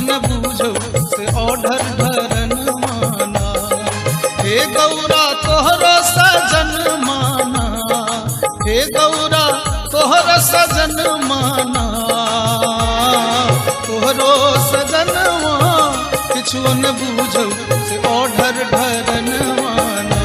न बूझो से ओढ़र धरन माना। हे गौरा तोहरो सजन माना, हे गौरा तोहरो सजन माना, तोहरो सजन किछु न बूझो से ओढ़र धरन माना।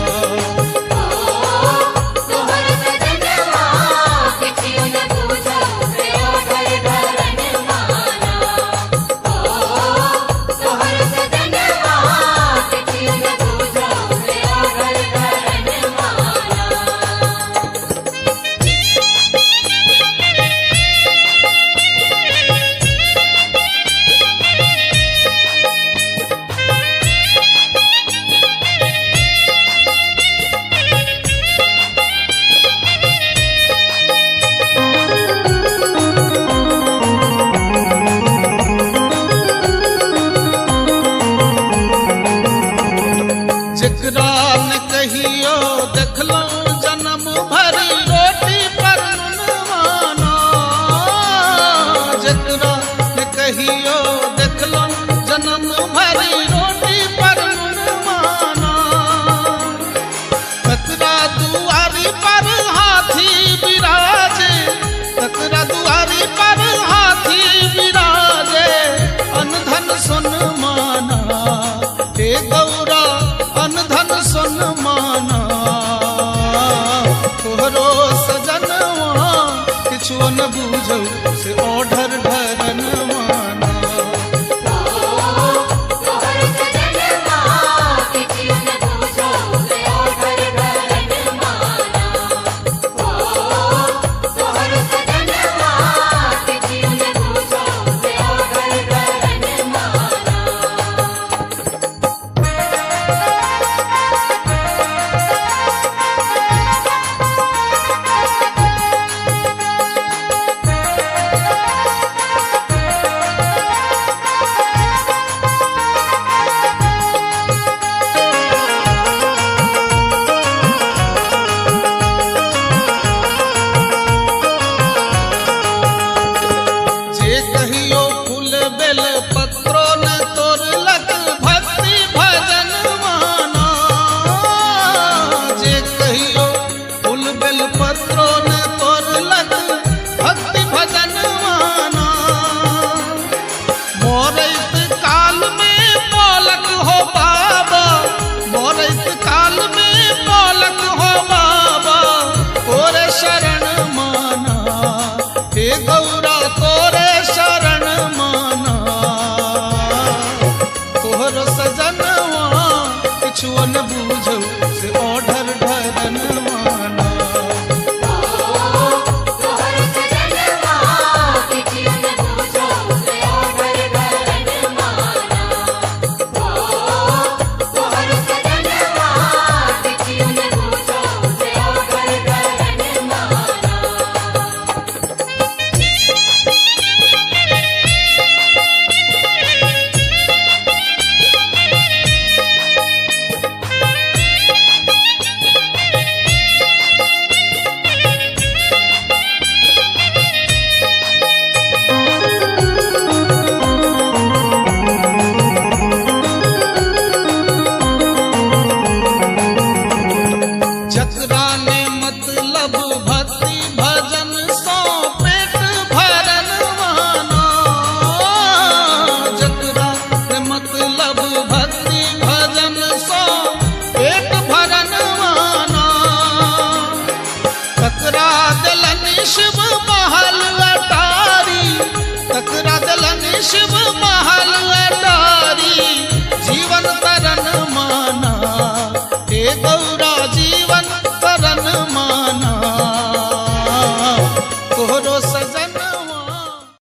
जेकरा न कहियो देखलो जन्म भरी रोटी पर नुनवाना, जेकरा न कहियो देखलो जन्म भरी रोटी पर नुनवाना। तकरा दुआरी पर हाथी बिराजे, तकरा दुआरी पर हाथी बिराजे, अनधन सुन माना। हे गौरा अनधन सुन माना, तोहरो सजनवा किछु न बूझो से ओढ़र धरन माना। मोरे